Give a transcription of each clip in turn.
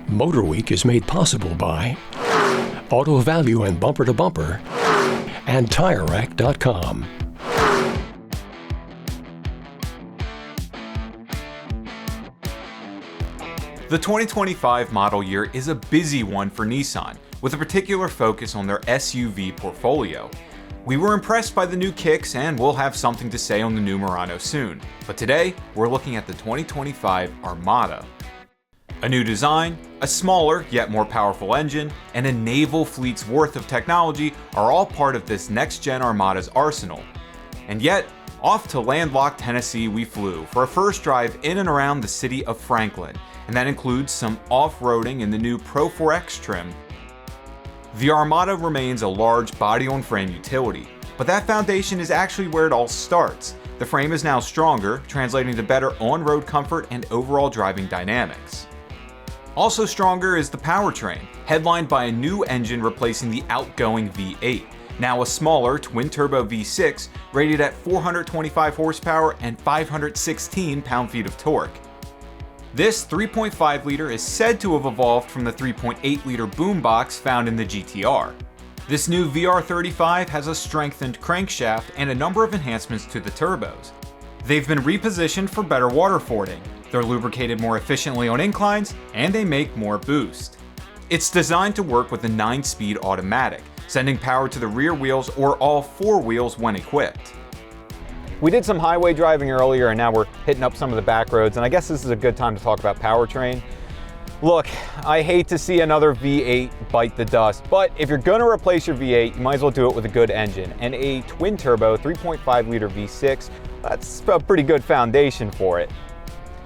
MotorWeek is made possible by Auto Value and Bumper to Bumper and TireRack.com. The 2025 model year is a busy one for Nissan, with a particular focus on their SUV portfolio. We were impressed by the new kicks, and we'll have something to say on the new Murano soon. But today, we're looking at the 2025 Armada. A new design, a smaller yet more powerful engine, and a naval fleet's worth of technology are all part of this next-gen Armada's arsenal. And yet, off to landlocked Tennessee we flew for a first drive in and around the city of Franklin, and that includes some off-roading in the new Pro 4X trim. The Armada remains a large body-on-frame utility, but that foundation is actually where it all starts. The frame is now stronger, translating to better on-road comfort and overall driving dynamics. Also stronger is the powertrain, headlined by a new engine replacing the outgoing V8, now a smaller twin-turbo V6 rated at 425 horsepower and 516 pound-feet of torque. This 3.5-liter is said to have evolved from the 3.8-liter boombox found in the GTR. This new VR35 has a strengthened crankshaft and a number of enhancements to the turbos. They've been repositioned for better water fording, they're lubricated more efficiently on inclines, and they make more boost. It's designed to work with a 9-speed automatic, sending power to the rear wheels or all 4 wheels when equipped. We did some highway driving earlier, and now we're hitting up some of the back roads, and I guess this is a good time to talk about powertrain. Look, I hate to see another V8 bite the dust, but if you're going to replace your V8, you might as well do it with a good engine. And a twin-turbo 3.5-liter V6, that's a pretty good foundation for it.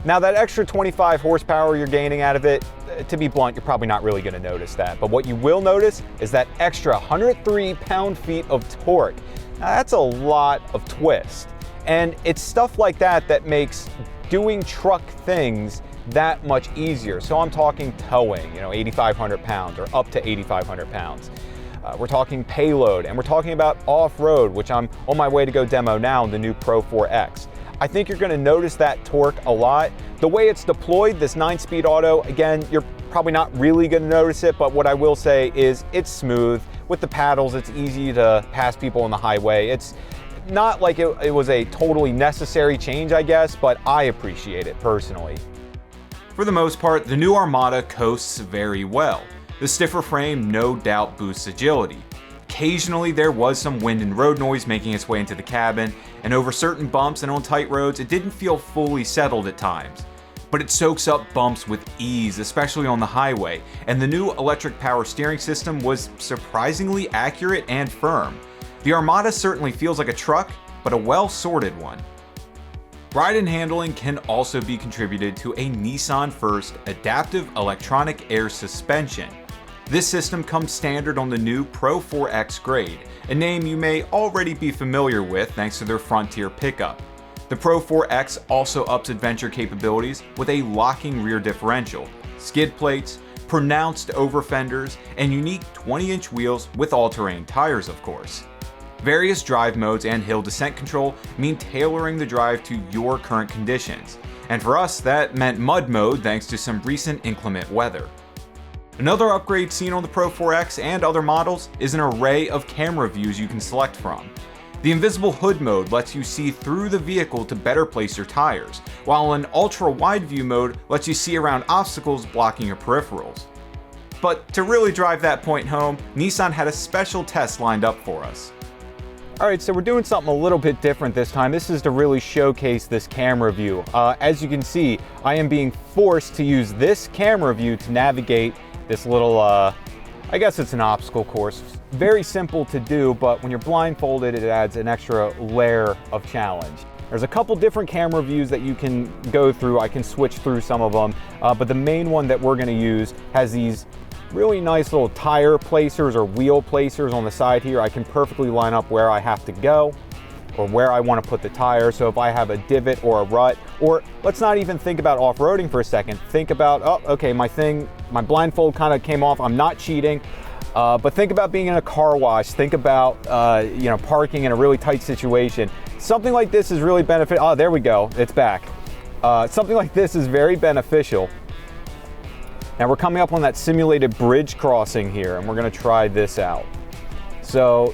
Now, that extra 25 horsepower you're gaining out of it, to be blunt, you're probably not really going to notice that. But what you will notice is that extra 103 pound-feet of torque. Now, that's a lot of twist. And it's stuff like that that makes doing truck things that much easier. So I'm talking towing, 8,500 pounds or up to 8,500 pounds. We're talking payload, and we're talking about off-road, which I'm on my way to go demo now in the new Pro 4X. I think you're going to notice that torque a lot. The way it's deployed, this 9-speed auto, again, you're probably not really going to notice it, but what I will say is it's smooth. With the paddles, it's easy to pass people on the highway. It's not like it was a totally necessary change, I guess, but I appreciate it personally. For the most part, the new Armada coasts very well. The stiffer frame no doubt boosts agility. Occasionally there was some wind and road noise making its way into the cabin, and over certain bumps and on tight roads it didn't feel fully settled at times. But it soaks up bumps with ease, especially on the highway, and the new electric power steering system was surprisingly accurate and firm. The Armada certainly feels like a truck, but a well-sorted one. Ride and handling can also be contributed to a Nissan-first adaptive electronic air suspension. This system comes standard on the new Pro 4X grade, a name you may already be familiar with thanks to their Frontier pickup. The Pro 4X also ups adventure capabilities with a locking rear differential, skid plates, pronounced over fenders, and unique 20-inch wheels with all-terrain tires, of course. Various drive modes and hill descent control mean tailoring the drive to your current conditions, and for us that meant mud mode thanks to some recent inclement weather. Another upgrade seen on the Pro 4X and other models is an array of camera views you can select from. The invisible hood mode lets you see through the vehicle to better place your tires, while an ultra-wide view mode lets you see around obstacles blocking your peripherals. But to really drive that point home, Nissan had a special test lined up for us. Alright, so we're doing something a little bit different this time. This is to really showcase this camera view. As you can see, I am being forced to use this camera view to navigate this little, I guess it's an obstacle course. Very simple to do, but when you're blindfolded, it adds an extra layer of challenge. There's a couple different camera views that you can go through. I can switch through some of them, but the main one that we're going to use has these really nice little tire placers or wheel placers on the side here. I can perfectly line up where I have to go or where I want to put the tire. So if I have a divot or a rut, or let's not even think about off-roading for a second. Think about, oh, okay, my blindfold kind of came off. I'm not cheating. But think about being in a car wash. Think about, parking in a really tight situation. Something like this is really beneficial. Oh, there we go. It's back. Something like this is very beneficial. Now we're coming up on that simulated bridge crossing here, and we're gonna try this out. So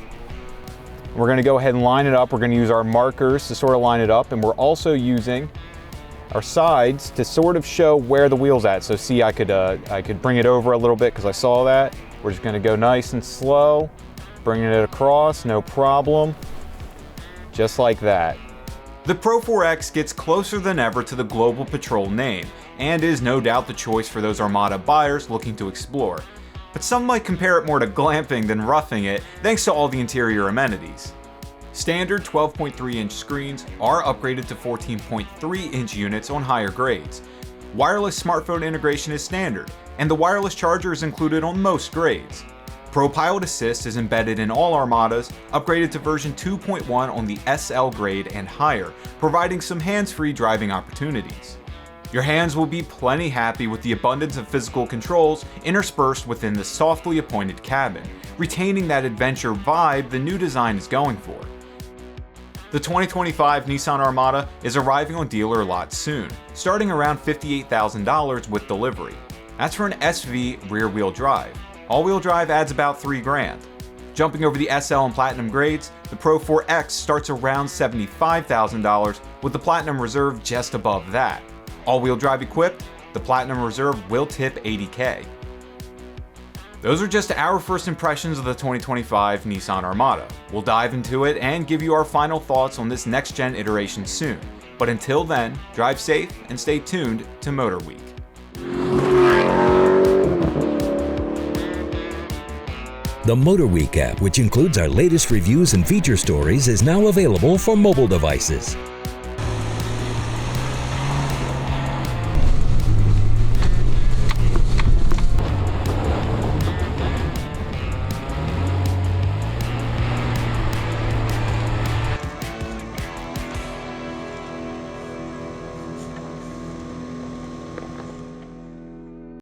we're gonna go ahead and line it up. We're gonna use our markers to sort of line it up, and we're also using our sides to sort of show where the wheel's at. So see, I could bring it over a little bit because I saw that. We're just gonna go nice and slow, bringing it across, no problem, just like that. The Pro 4X gets closer than ever to the Global Patrol name, and is no doubt the choice for those Armada buyers looking to explore. But some might compare it more to glamping than roughing it, thanks to all the interior amenities. Standard 12.3-inch screens are upgraded to 14.3-inch units on higher grades. Wireless smartphone integration is standard, and the wireless charger is included on most grades. Pro Pilot Assist is embedded in all Armadas, upgraded to version 2.1 on the SL grade and higher, providing some hands-free driving opportunities. Your hands will be plenty happy with the abundance of physical controls interspersed within the softly appointed cabin, retaining that adventure vibe the new design is going for. The 2025 Nissan Armada is arriving on dealer lots soon, starting around $58,000 with delivery. That's for an SV rear-wheel drive. All-wheel drive adds about $3,000. Jumping over the SL and Platinum grades, the Pro 4X starts around $75,000 with the Platinum Reserve just above that. All-wheel drive equipped, the Platinum Reserve will tip $80K. Those are just our first impressions of the 2025 Nissan Armada. We'll dive into it and give you our final thoughts on this next-gen iteration soon. But until then, drive safe and stay tuned to MotorWeek. The MotorWeek app, which includes our latest reviews and feature stories, is now available for mobile devices.